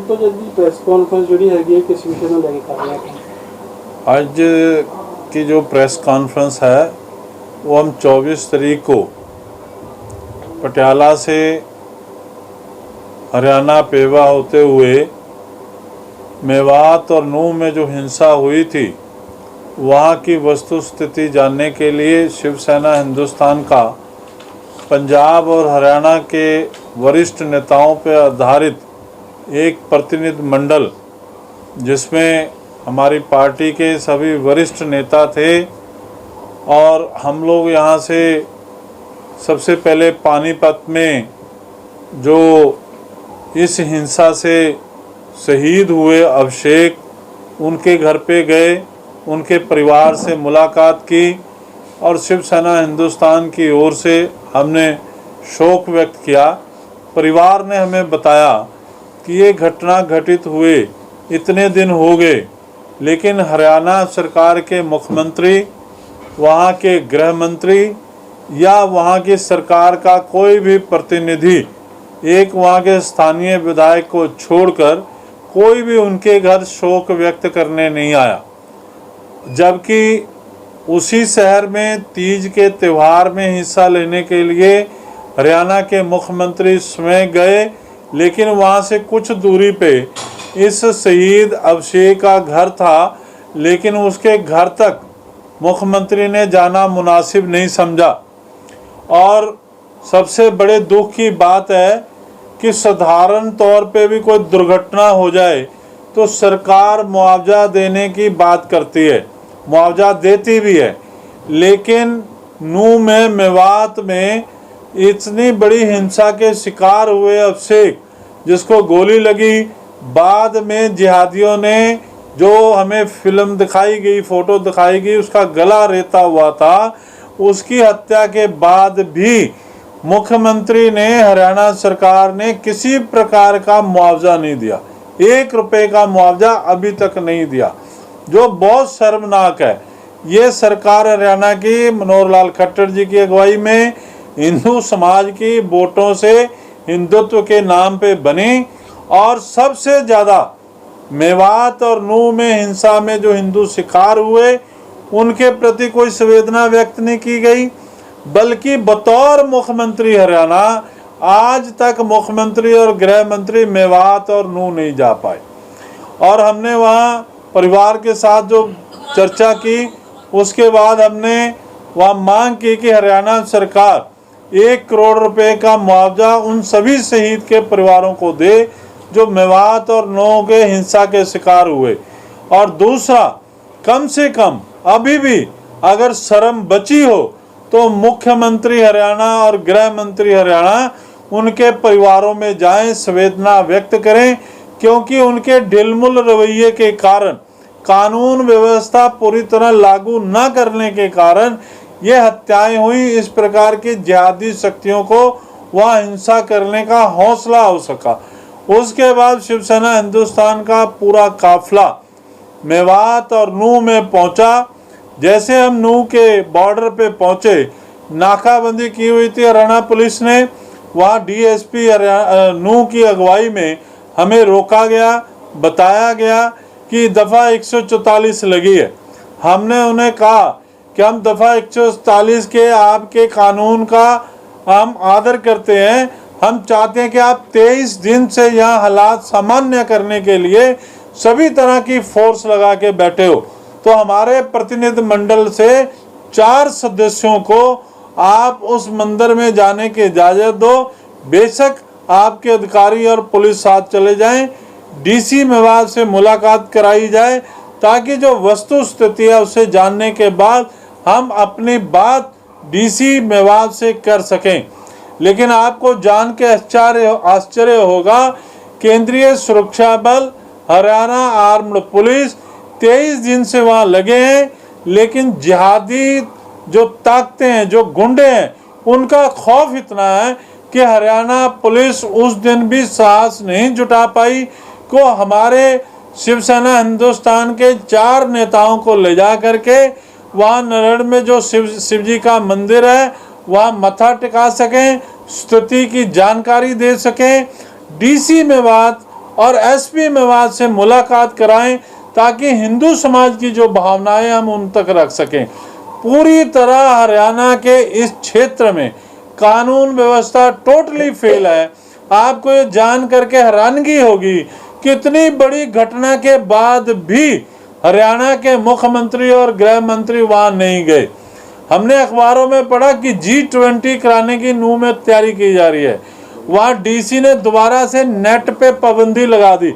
तो जी press conference जी है किस विषय में लेके कर रहे हैं? आज की जो प्रेस कॉन्फ्रेंस है वो हम 24 तारीख को पटियाला से हरियाणा पेवा होते हुए मेवात और नूंह में जो हिंसा हुई थी वहाँ की वस्तु स्थिति जानने के लिए शिवसेना हिंदुस्तान का पंजाब और हरियाणा के वरिष्ठ नेताओं पर आधारित एक प्रतिनिधि मंडल, जिसमें हमारी पार्टी के सभी वरिष्ठ नेता थे, और हम लोग यहाँ से सबसे पहले पानीपत में जो इस हिंसा से शहीद हुए अभिषेक, उनके घर पे गए, उनके परिवार से मुलाकात की और शिवसेना हिंदुस्तान की ओर से हमने शोक व्यक्त किया। परिवार ने हमें बताया कि ये घटना घटित हुए इतने दिन हो गए, लेकिन हरियाणा सरकार के मुख्यमंत्री, वहाँ के गृह मंत्री या वहाँ की सरकार का कोई भी प्रतिनिधि, एक वहाँ के स्थानीय विधायक को छोड़कर कोई भी उनके घर शोक व्यक्त करने नहीं आया। जबकि उसी शहर में तीज के त्यौहार में हिस्सा लेने के लिए हरियाणा के मुख्यमंत्री स्वयं गए, लेकिन वहाँ से कुछ दूरी पे इस शहीद अभिषेक का घर था, लेकिन उसके घर तक मुख्यमंत्री ने जाना मुनासिब नहीं समझा। और सबसे बड़े दुख की बात है कि साधारण तौर पे भी कोई दुर्घटना हो जाए तो सरकार मुआवजा देने की बात करती है, मुआवजा देती भी है, लेकिन नूंह में, मेवात में इतनी बड़ी हिंसा के शिकार हुए अभिषेक, जिसको गोली लगी, बाद में जिहादियों ने, जो हमें फिल्म दिखाई गई, फोटो दिखाई गई, उसका गला रेता हुआ था, उसकी हत्या के बाद भी मुख्यमंत्री ने, हरियाणा सरकार ने किसी प्रकार का मुआवजा नहीं दिया, 1 रुपए का मुआवजा अभी तक नहीं दिया, जो बहुत शर्मनाक है। ये सरकार हरियाणा की मनोहर लाल खट्टर जी की अगुवाई में हिंदू समाज की वोटों से हिंदुत्व के नाम पे बनी, और सबसे ज़्यादा मेवात और नूंह में हिंसा में जो हिंदू शिकार हुए उनके प्रति कोई संवेदना व्यक्त नहीं की गई, बल्कि बतौर मुख्यमंत्री हरियाणा आज तक मुख्यमंत्री और गृह मंत्री मेवात और नूंह नहीं जा पाए। और हमने वहाँ परिवार के साथ जो चर्चा की, उसके बाद हमने वहाँ मांग की कि हरियाणा सरकार 1 करोड़ रुपए का मुआवजा उन सभी शहीद के परिवारों को दे जो मेवात और नूंह के हिंसा के शिकार हुए। और दूसरा, कम से कम अभी भी अगर शर्म बची हो तो मुख्यमंत्री हरियाणा और गृह मंत्री हरियाणा उनके परिवारों में जाएं, संवेदना व्यक्त करें, क्योंकि उनके ढिलमुल रवैये के कारण, कानून व्यवस्था पूरी तरह लागू न करने के कारण ये हत्याएं हुई। इस प्रकार की जिहादी शक्तियों को वहाँ हिंसा करने का हौसला हो सका। उसके बाद शिवसेना हिंदुस्तान का पूरा काफिला मेवात और नूंह में पहुंचा। जैसे हम नूंह के बॉर्डर पे पहुंचे, नाकाबंदी की हुई थी हरियाणा पुलिस ने, वहाँ डीएसपी नूंह की अगुवाई में हमें रोका गया, बताया गया कि दफ़ा 144 लगी है। हमने उन्हें कहा कि हम दफ़ा 144 के आपके कानून का हम आदर करते हैं, हम चाहते हैं कि आप 23 दिन से यहाँ हालात सामान्य करने के लिए सभी तरह की फोर्स लगा के बैठे हो, तो हमारे प्रतिनिधि मंडल से 4 सदस्यों को आप उस मंदिर में जाने की इजाज़त दो। बेशक आपके अधिकारी और पुलिस साथ चले जाएं, डीसी मेवात से मुलाकात कराई जाए, ताकि जो वस्तु स्थिति है उसे जानने के बाद हम अपनी बात डीसी मेवात से कर सकें। लेकिन आपको जान के आश्चर्य होगा, केंद्रीय सुरक्षा बल, हरियाणा आर्म्ड पुलिस 23 दिन से वहाँ लगे हैं, लेकिन जिहादी जो ताकतें हैं, जो गुंडे हैं, उनका खौफ इतना है कि हरियाणा पुलिस उस दिन भी साहस नहीं जुटा पाई को हमारे शिवसेना हिंदुस्तान के 4 नेताओं को ले जा करके वहाँ नरड़ में जो शिव जी का मंदिर है वहाँ मत्था टिका सकें, स्थिति की जानकारी दे सकें। डीसी मेवात और एसपी मेवात से मुलाकात कराएं ताकि हिंदू समाज की जो भावनाएं हम उन तक रख सकें। पूरी तरह हरियाणा के इस क्षेत्र में कानून व्यवस्था टोटली फेल है। आपको ये जान करके हैरानगी होगी कि इतनी बड़ी घटना के बाद भी हरियाणा के मुख्यमंत्री और गृह मंत्री वहां नहीं गए। हमने अखबारों में पढ़ा कि G20 कराने की नूह में तैयारी की जा रही है। वहां डीसी ने दोबारा से नेट पे पाबंदी लगा दी।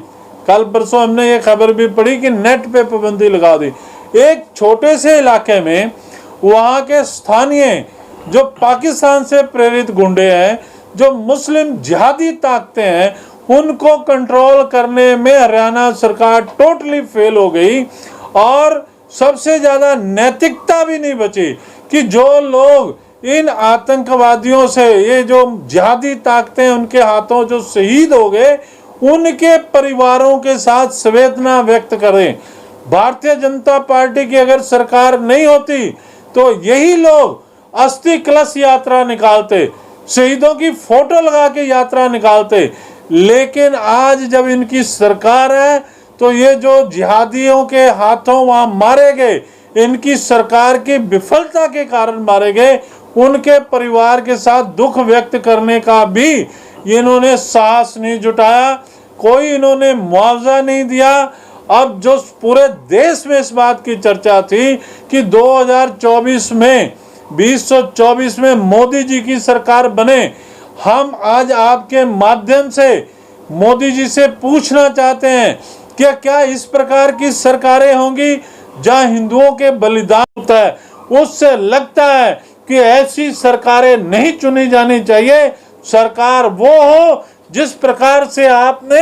कल परसों हमने ये खबर भी पढ़ी कि नेट पे पाबंदी लगा दी। एक छोटे से इलाके में वहां के स्थानीय जो पाकिस्तान से प्रेरित गुंडे हैं, जो मुस्लिम जिहादी ताकतें हैं, उनको कंट्रोल करने में हरियाणा सरकार टोटली फेल हो गई। और सबसे ज्यादा नैतिकता भी नहीं बची कि जो लोग इन आतंकवादियों से, ये जो जिहादी ताकतें उनके हाथों जो शहीद हो गए, उनके परिवारों के साथ संवेदना व्यक्त करें। भारतीय जनता पार्टी की अगर सरकार नहीं होती तो यही लोग अस्थि कलश यात्रा निकालते, शहीदों की फोटो लगा के यात्रा निकालते। लेकिन आज जब इनकी सरकार है तो ये जो जिहादियों के हाथों वहां मारे गए, इनकी सरकार की विफलता के कारण मारे गए, उनके परिवार के साथ दुख व्यक्त करने का भी इन्होंने साहस नहीं जुटाया, कोई इन्होंने मुआवजा नहीं दिया। अब जो पूरे देश में इस बात की चर्चा थी कि 2024 में 2024 में मोदी जी की सरकार बने, हम आज आपके माध्यम से मोदी जी से पूछना चाहते हैं कि क्या इस प्रकार की सरकारें होंगी जहां हिंदुओं के बलिदान होता है। उससे लगता है कि ऐसी सरकारें नहीं चुनी जानी चाहिए। सरकार वो हो जिस प्रकार से आपने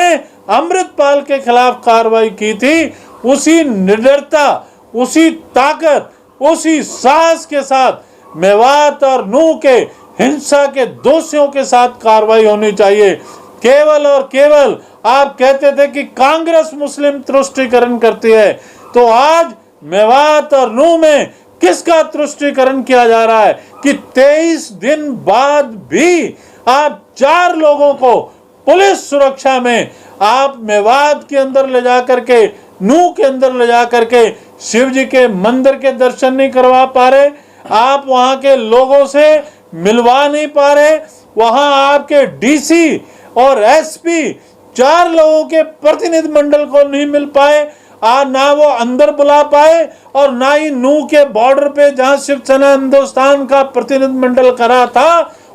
अमृतपाल के खिलाफ कार्रवाई की थी, उसी निडरता, उसी ताकत, उसी साहस के साथ मेवात और नूह के हिंसा के दोषियों के साथ कार्रवाई होनी चाहिए। केवल और केवल आप कहते थे कि कांग्रेस मुस्लिम तुष्टीकरण करती है, तो आज मेवात और नूह में किसका तुष्टीकरण किया जा रहा है कि 23 दिन बाद भी आप 4 लोगों को पुलिस सुरक्षा में आप मेवात के अंदर ले जा करके, नूह के अंदर ले जा करके शिव जी के मंदिर के दर्शन नहीं करवा पा रहे, आप वहां के लोगों से मिलवा नहीं पा रहे, वहां आपके डीसी और एसपी 4 लोगों के प्रतिनिधि मंडल को नहीं मिल पाए, ना वो अंदर बुला पाए और ना ही नूह के बॉर्डर पे जहां शिवसेना हिंदुस्तान का प्रतिनिधि मंडल करा था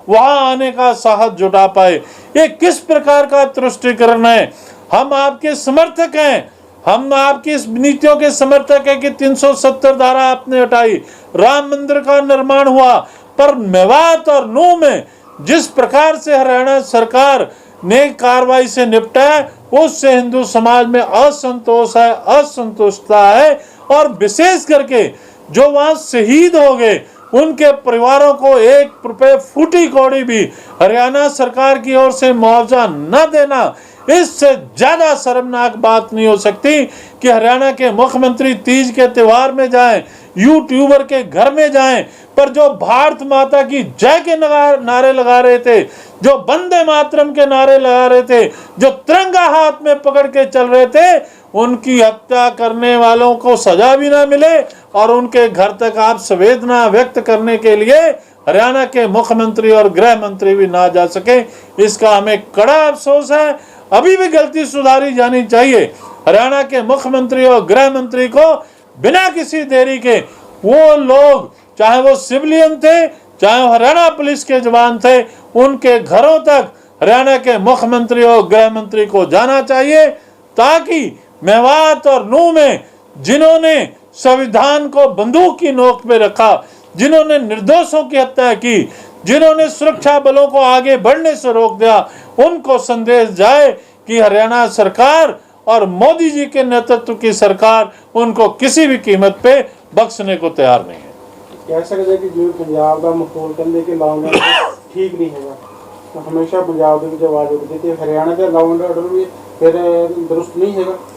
वहां आने का साहस जुटा पाए। ये किस प्रकार का तुष्टीकरण है? हम आपके समर्थक हैं, हम आपकी इस नीतियों के समर्थक हैं कि 370 धारा आपने हटाई, राम मंदिर का निर्माण हुआ, पर मेवात और नूह में जिस प्रकार से हरियाणा सरकार ने कार्रवाई से निपटा, उससे हिंदू समाज में असंतोष है, असंतुष्टता है। और विशेष करके जो वहां शहीद हो गए उनके परिवारों को 1 रुपए फूटी कौड़ी भी हरियाणा सरकार की ओर से मुआवजा न देना, इससे ज्यादा शर्मनाक बात नहीं हो सकती कि हरियाणा के मुख्यमंत्री तीज के त्योहार में जाएं, यूट्यूबर के घर में जाएं, पर जो भारत माता की जय के नारे लगा रहे थे, जो वंदे मातरम के नारे लगा रहे थे, जो तिरंगा हाथ में पकड़ के चल रहे थे, उनकी हत्या करने वालों को सजा भी ना मिले और उनके घर तक आप संवेदना व्यक्त करने के लिए हरियाणा के मुख्यमंत्री और गृह मंत्री भी ना जा सके। इसका हमें कड़ा अफसोस है। अभी भी गलती सुधारी जानी चाहिए। हरियाणा के मुख्यमंत्री और गृह मंत्री को बिना किसी देरी के, वो लोग चाहे वो सिविलियन थे, चाहे हरियाणा पुलिस के जवान थे, उनके घरों तक हरियाणा के मुख्यमंत्री और गृह मंत्री को जाना चाहिए, ताकि मेवात और नूह में जिन्होंने संविधान को बंदूक की नोक पे रखा, जिन्होंने निर्दोषों की हत्या की, जिन्होंने सुरक्षा बलों को आगे बढ़ने से रोक दिया, उनको संदेश जाए कि हरियाणा सरकार और मोदी जी के नेतृत्व की सरकार उनको किसी भी कीमत पे बख्शने को तैयार नहीं है। कह सकते हैं कि जो पंजाब का माहौल कहते कि लॉ एंड ऑर्डर ठीक नहीं है, तो हमेशा पंजाब के जो आवाज उठती थी, हरियाणा का लॉ एंड ऑर्डर भी फिर दुरुस्त नहीं है।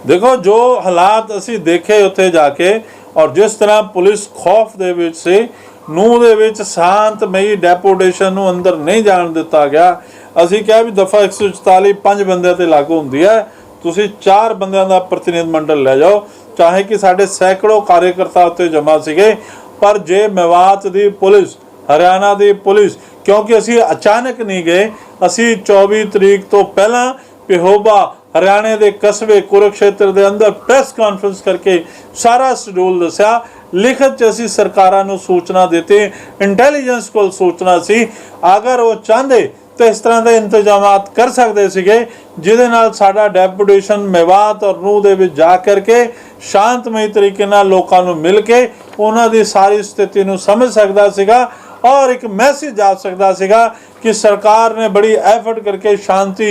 देखो, जो हालात असी देखे उत्थे जाके और जिस तरह पुलिस खौफ दे विच से नूह दे विच शांतमई डेपुटेशन नूं अंदर नहीं जाण दिता गया, ਅਸੀਂ ਕਿਹਾ ਵੀ ਦਫਾ 144 5 ਬੰਦਿਆਂ ਤੇ ਲਾਗੂ ਹੁੰਦੀ ਹੈ, ਤੁਸੀਂ 4 ਬੰਦਿਆਂ ਦਾ ਪ੍ਰਤੀਨਿਧ ਮੰਡਲ ਲੈ ਜਾਓ, ਚਾਹੇ ਕਿ ਸਾਡੇ ਸੈਂਕੜੋਂ ਕਾਰਜਕਰਤਾ ਉੱਤੇ ਜਮ੍ਹਾਂ ਸੀਗੇ। ਪਰ ਜੇ ਮੇਵਾਤ ਦੀ ਪੁਲਿਸ, ਹਰਿਆਣਾ ਦੀ ਪੁਲਿਸ, ਕਿਉਂਕਿ ਅਸੀਂ ਅਚਾਨਕ ਨਹੀਂ ਗਏ, ਅਸੀਂ 24 ਤਰੀਕ ਤੋਂ ਪਹਿਲਾਂ ਪਿਹੋਬਾ ਹਰਿਆਣੇ ਦੇ ਕਸਬੇ ਕੁਰੂਕਸ਼ੇਤਰ ਦੇ ਅੰਦਰ ਪ੍ਰੈਸ ਕਾਨਫਰੰਸ ਕਰਕੇ ਸਾਰਾ ਸ਼ਡਿਊਲ ਦੱਸਿਆ। ਲਿਖਤ 'ਚ ਅਸੀਂ ਸਰਕਾਰਾਂ ਨੂੰ ਸੂਚਨਾ ਦਿੱਤੀ, ਇੰਟੈਲੀਜੈਂਸ ਕੋਲ ਸੂਚਨਾ ਸੀ। ਅਗਰ ਉਹ ਚਾਹੁੰਦੇ ਤਾਂ ਇਸ ਤਰ੍ਹਾਂ ਦੇ ਇੰਤਜ਼ਾਮਾਤ ਕਰ ਸਕਦੇ ਸੀਗੇ ਜਿਹਦੇ ਨਾਲ ਸਾਡਾ ਡੈਪੂਟੇਸ਼ਨ ਮੇਵਾਤ ਔਰ ਨੂਹ ਦੇ ਵਿੱਚ ਜਾ ਕਰਕੇ ਸ਼ਾਂਤਮਈ ਤਰੀਕੇ ਨਾਲ ਲੋਕਾਂ ਨੂੰ ਮਿਲ ਕੇ ਉਹਨਾਂ ਦੀ ਸਾਰੀ ਸਥਿਤੀ ਨੂੰ ਸਮਝ ਸਕਦਾ ਸੀਗਾ और एक मैसेज जा सकता ਸੀਗਾ कि सरकार ने बड़ी एफर्ट करके शांति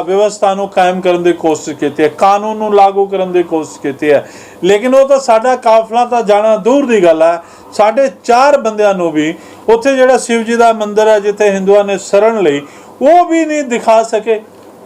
व्यवस्था ਨੂੰ कायम ਕਰਨ ਦੀ ਕੋਸ਼ਿਸ਼ ਕੀਤੀ ਹੈ, ਕਾਨੂੰਨ ਨੂੰ ਲਾਗੂ ਕਰਨ ਦੀ ਕੋਸ਼ਿਸ਼ ਕੀਤੀ ਹੈ। ਲੇਕਿਨ ਉਹ ਤਾਂ ਸਾਡਾ ਕਾਫਲਾ ਤਾਂ ਜਾਣਾ ਦੂਰ ਦੀ ਗੱਲ ਹੈ। ਸਾਡੇ 4 ਬੰਦਿਆਂ ਨੂੰ ਵੀ ਉੱਥੇ ਜਿਹੜਾ शिव जी ਦਾ ਮੰਦਿਰ ਹੈ ਜਿੱਥੇ ਹਿੰਦੂਆਂ ਨੇ शरण ਲਈ, ਉਹ ਵੀ ਨਹੀਂ ਦਿਖਾ ਸਕੇ,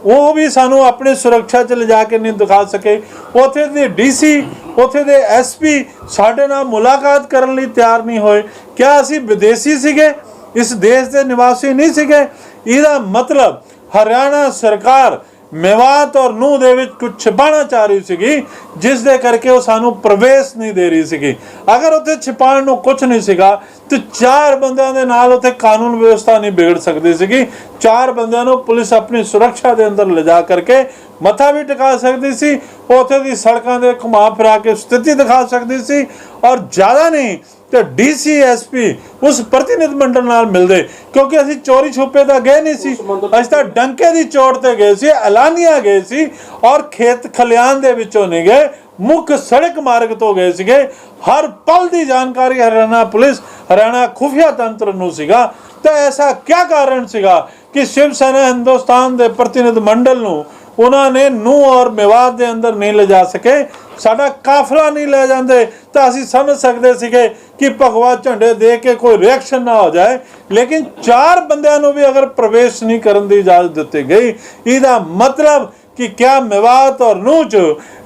ਉਹ ਵੀ ਸਾਨੂੰ ਆਪਣੀ ਸੁਰੱਖਿਆ 'ਚ ਲਿਜਾ ਕੇ ਨਹੀਂ ਦਿਖਾ ਸਕੇ। ਉੱਥੇ ਦੇ DC, ਉੱਥੇ ਦੇ SP ਸਾਡੇ ਨਾਲ ਮੁਲਾਕਾਤ ਕਰਨ ਲਈ ਤਿਆਰ ਨਹੀਂ ਹੋਏ। ਕਿਆ ਅਸੀਂ ਵਿਦੇਸ਼ੀ ਸੀਗੇ, ਇਸ ਦੇਸ਼ ਦੇ ਨਿਵਾਸੀ ਨਹੀਂ ਸੀਗੇ? ਇਹਦਾ ਮਤਲਬ ਹਰਿਆਣਾ ਸਰਕਾਰ मेवात और ਨੂਹ ਦੇ ਵਿੱਚ ਕੁਝ ਛਿਪਾਉਣਾ ਚਾਹ ਰਹੀ ਸੀਗੀ, ਜਿਸ ਦੇ ਕਰਕੇ ਉਹ ਸਾਨੂੰ ਪ੍ਰਵੇਸ਼ ਨਹੀਂ ਦੇ ਰਹੀ ਸੀਗੀ। ਅਗਰ ਉੱਥੇ ਛਿਪਾਉਣ ਨੂੰ ਕੁਝ ਨਹੀਂ ਸੀਗਾ ਤੇ 4 ਬੰਦਿਆਂ ਦੇ ਨਾਲ ਉੱਥੇ ਕਾਨੂੰਨ ਵਿਵਸਥਾ ਨਹੀਂ ਵਿਗੜ ਸਕਦੀ ਸੀਗੀ। 4 ਬੰਦਿਆਂ ਨੂੰ ਪੁਲਿਸ ਆਪਣੀ ਸੁਰੱਖਿਆ ਦੇ ਅੰਦਰ ਲਿਜਾ ਕਰਕੇ ਮੱਥਾ ਵੀ ਟਿਕਾ ਸਕਦੀ ਸੀ, ਉੱਥੇ ਦੀ ਸੜਕਾਂ ਦੇ ਘੁਮਾ ਫਿਰਾ ਕੇ ਸਥਿਤੀ ਦਿਖਾ ਸਕਦੀ ਸੀ। ਔਰ ਜ਼ਿਆਦਾ ਨਹੀਂ ਤੇ DC SP ਉਸ ਪ੍ਰਤੀਨਿਧ ਮੰਡਲ ਨਾਲ ਮਿਲਦੇ, ਕਿਉਂਕਿ ਅਸੀਂ ਚੋਰੀ ਛੁਪੇ ਤਾਂ ਗਏ ਨਹੀਂ ਸੀ, ਅਸੀਂ ਤਾਂ ਡੰਕੇ ਦੀ ਚੋਟ ਤੇ ਗਏ ਸੀ, ਐਲਾਨੀਆਂ ਗਏ ਸੀ ਔਰ ਖੇਤ ਖਲਿਆਣ ਦੇ ਵਿੱਚੋਂ ਨਹੀਂ ਗਏ, ਮੁੱਖ ਸੜਕ ਮਾਰਗ ਤੋਂ ਗਏ ਸੀਗੇ। ਹਰ ਪਲ ਦੀ ਜਾਣਕਾਰੀ ਹਰਿਆਣਾ ਪੁਲਿਸ, ਹਰਿਆਣਾ ਖੁਫੀਆ ਤੰਤਰ ਨੂੰ ਸੀਗਾ। ਤਾਂ ਐਸਾ ਕਿਆ ਕਾਰਨ ਸੀਗਾ ਕਿ शिव सेना हिंदुस्तान ਦੇ ਪ੍ਰਤੀਨਿਧ ਮੰਡਲ ਨੂੰ ਉਹਨਾਂ ਨੇ ਨੂਹ ਔਰ ਮੇਵਾਤ ਦੇ ਅੰਦਰ ਨਹੀਂ ਲਿਜਾ ਸਕੇ? ਸਾਡਾ ਕਾਫਲਾ ਨਹੀਂ ਲੈ ਜਾਂਦੇ ਤਾਂ ਅਸੀਂ ਸਮਝ ਸਕਦੇ ਸੀਗੇ ਕਿ ਭਗਵਾ ਝੰਡੇ ਦੇ ਕੇ ਕੋਈ ਰਿਐਕਸ਼ਨ ਨਾ ਹੋ ਜਾਏ। ਲੇਕਿਨ 4 ਬੰਦਿਆਂ ਨੂੰ ਵੀ ਅਗਰ ਪ੍ਰਵੇਸ਼ ਨਹੀਂ ਕਰਨ ਦੀ ਇਜਾਜ਼ਤ ਦਿੱਤੀ ਗਈ, ਇਹਦਾ ਮਤਲਬ कि क्या मेवात और ਨੂਹ 'ਚ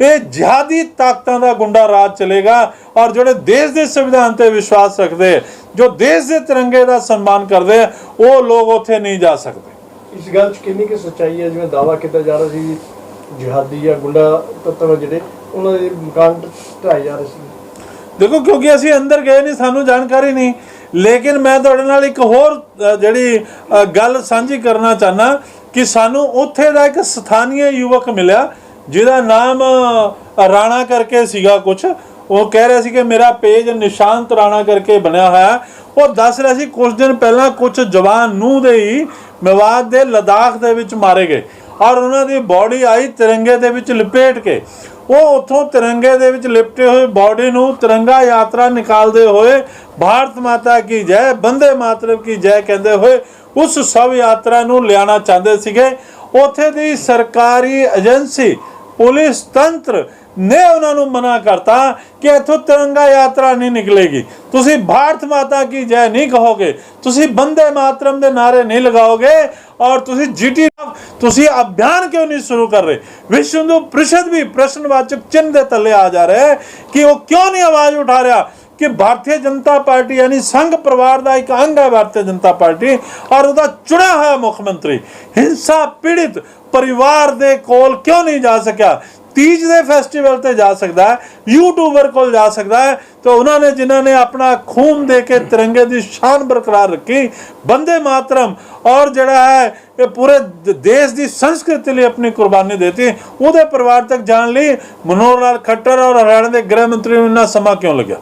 ਇਹ ਜਿਹਾਦੀ ਤਾਕਤਾਂ ਦਾ ਗੁੰਡਾ ਰਾਜ ਚਲੇਗਾ। ਔਰ ਜਿਹੜੇ ਦੇਸ਼ ਦੇ ਸੰਵਿਧਾਨ ਤੇ ਵਿਸ਼ਵਾਸ ਰੱਖਦੇ, ਜੋ ਦੇਸ਼ ਦੇ ਤਿਰੰਗੇ ਦਾ ਸਨਮਾਨ ਕਰਦੇ, ਉਹ ਲੋਕ ਉੱਥੇ ਨਹੀਂ ਜਾ ਸਕਦੇ। ਇਸ ਗੱਲ 'ਚ ਕਿੰਨੀ ਕਿ ਸੱਚਾਈ ਹੈ? ਜਿਵੇਂ ਦਾਅਵਾ ਕੀਤਾ ਜਾ ਰਿਹਾ ਸੀ ਜਿਹਾਦੀ ਜਾਂ ਗੁੰਡਾ ਤੱਤਵ ਜਿਹੜੇ ਉਹਨਾਂ ਦੇ ਮਕਾਨ ਢਾਏ ਜਾ ਰਹੇ ਸੀ। ਦੇਖੋ, ਕਿਉਂਕਿ ਅਸੀਂ ਅੰਦਰ ਗਏ ਨਹੀਂ, ਸਾਨੂੰ ਜਾਣਕਾਰੀ ਨਹੀਂ। ਲੇਕਿਨ ਮੈਂ ਤੁਹਾਡੇ ਨਾਲ ਇੱਕ ਹੋਰ ਜਿਹੜੀ ਗੱਲ ਸਾਂਝੀ ਕਰਨਾ ਚਾਹੁੰਦਾ ਕਿ ਸਾਨੂੰ ਉੱਥੇ ਦਾ ਇੱਕ ਸਥਾਨੀ ਯੁਵਕ ਮਿਲਿਆ ਜਿਹਦਾ ਨਾਮ ਰਾਣਾ ਕਰਕੇ ਸੀਗਾ ਕੁਛ। ਉਹ ਕਹਿ ਰਿਹਾ ਸੀ ਕਿ ਮੇਰਾ ਪੇਜ ਨਿਸ਼ਾਂਤ ਰਾਣਾ ਕਰਕੇ ਬਣਿਆ ਹੋਇਆ। ਉਹ ਦੱਸ ਰਿਹਾ ਸੀ ਕੁਝ ਦਿਨ ਪਹਿਲਾਂ ਕੁਝ ਜਵਾਨ ਨੂਹ ਦੇ ਹੀ ਮੇਵਾਤ ਦੇ ਲਦਾਖ ਦੇ ਵਿੱਚ ਮਾਰੇ ਗਏ ਔਰ ਉਹਨਾਂ ਦੀ ਬੋਡੀ ਆਈ ਤਿਰੰਗੇ ਦੇ ਵਿੱਚ ਲਪੇਟ ਕੇ। ਉਹ ਉੱਥੋਂ ਤਿਰੰਗੇ ਦੇ ਵਿੱਚ ਲਿਪਟੇ ਹੋਏ ਬੋਡੀ ਨੂੰ ਤਿਰੰਗਾ ਯਾਤਰਾ ਨਿਕਾਲਦੇ ਹੋਏ ਭਾਰਤ ਮਾਤਾ ਕੀ ਜੈ, ਬੰਦੇ ਮਾਤਰਮ ਕੀ ਜੈ ਕਹਿੰਦੇ ਹੋਏ ਉਸ ਸ਼ਵ ਯਾਤਰਾ ਨੂੰ ਲਿਆਣਾ ਚਾਹੁੰਦੇ ਸੀਗੇ। ਉੱਥੇ ਦੀ ਸਰਕਾਰੀ ਏਜੰਸੀ, ਪੁਲਿਸ ਤੰਤਰ ਨੇ ਉਹਨਾਂ ਨੂੰ ਮਨਾ ਕਰਤਾ ਕਿ ਇੱਥੋਂ ਤਿਰੰਗਾ ਯਾਤਰਾ ਨਹੀਂ ਨਿਕਲੇਗੀ, ਤੁਸੀਂ ਭਾਰਤ ਮਾਤਾ ਕੀ ਜੈ ਨਹੀਂ ਕਹੋਗੇ, ਤੁਸੀਂ ਬੰਦੇ ਮਾਤਰਮ ਦੇ ਨਾਰੇ ਨਹੀਂ ਲਗਾਓਗੇ और GT ਤੁਸੀਂ अभियान क्यों नहीं शुरू कर रहे? विश्व हिंदू परिषद भी प्रश्नवाचक चिन्ह के तले आ जा रहे हैं कि वो क्यों नहीं आवाज उठा रहा कि भारतीय जनता पार्टी यानी संघ परिवार का एक अंग है भारतीय जनता पार्टी और उसका चुना हुआ मुख्यमंत्री हिंसा पीड़ित परिवार दे कोल क्यों नहीं जा सका? तीज दे फेस्टिवल ते जा सकता है, यूट्यूबर को जा सकता है। तो उन्होंने जिन्होंने अपना खून दे के तिरंगे की शान बरकरार रखी, बंदे मातरम और जड़ा है ये पूरे देश की संस्कृति लिए अपनी कुर्बानी देती, उहदे परिवार तक जाने लिए मनोहर लाल खट्टर और हरियाणा के गृह मंत्री ਨੂੰ ਇੰਨਾ ਸਮਾਂ क्यों लग्या?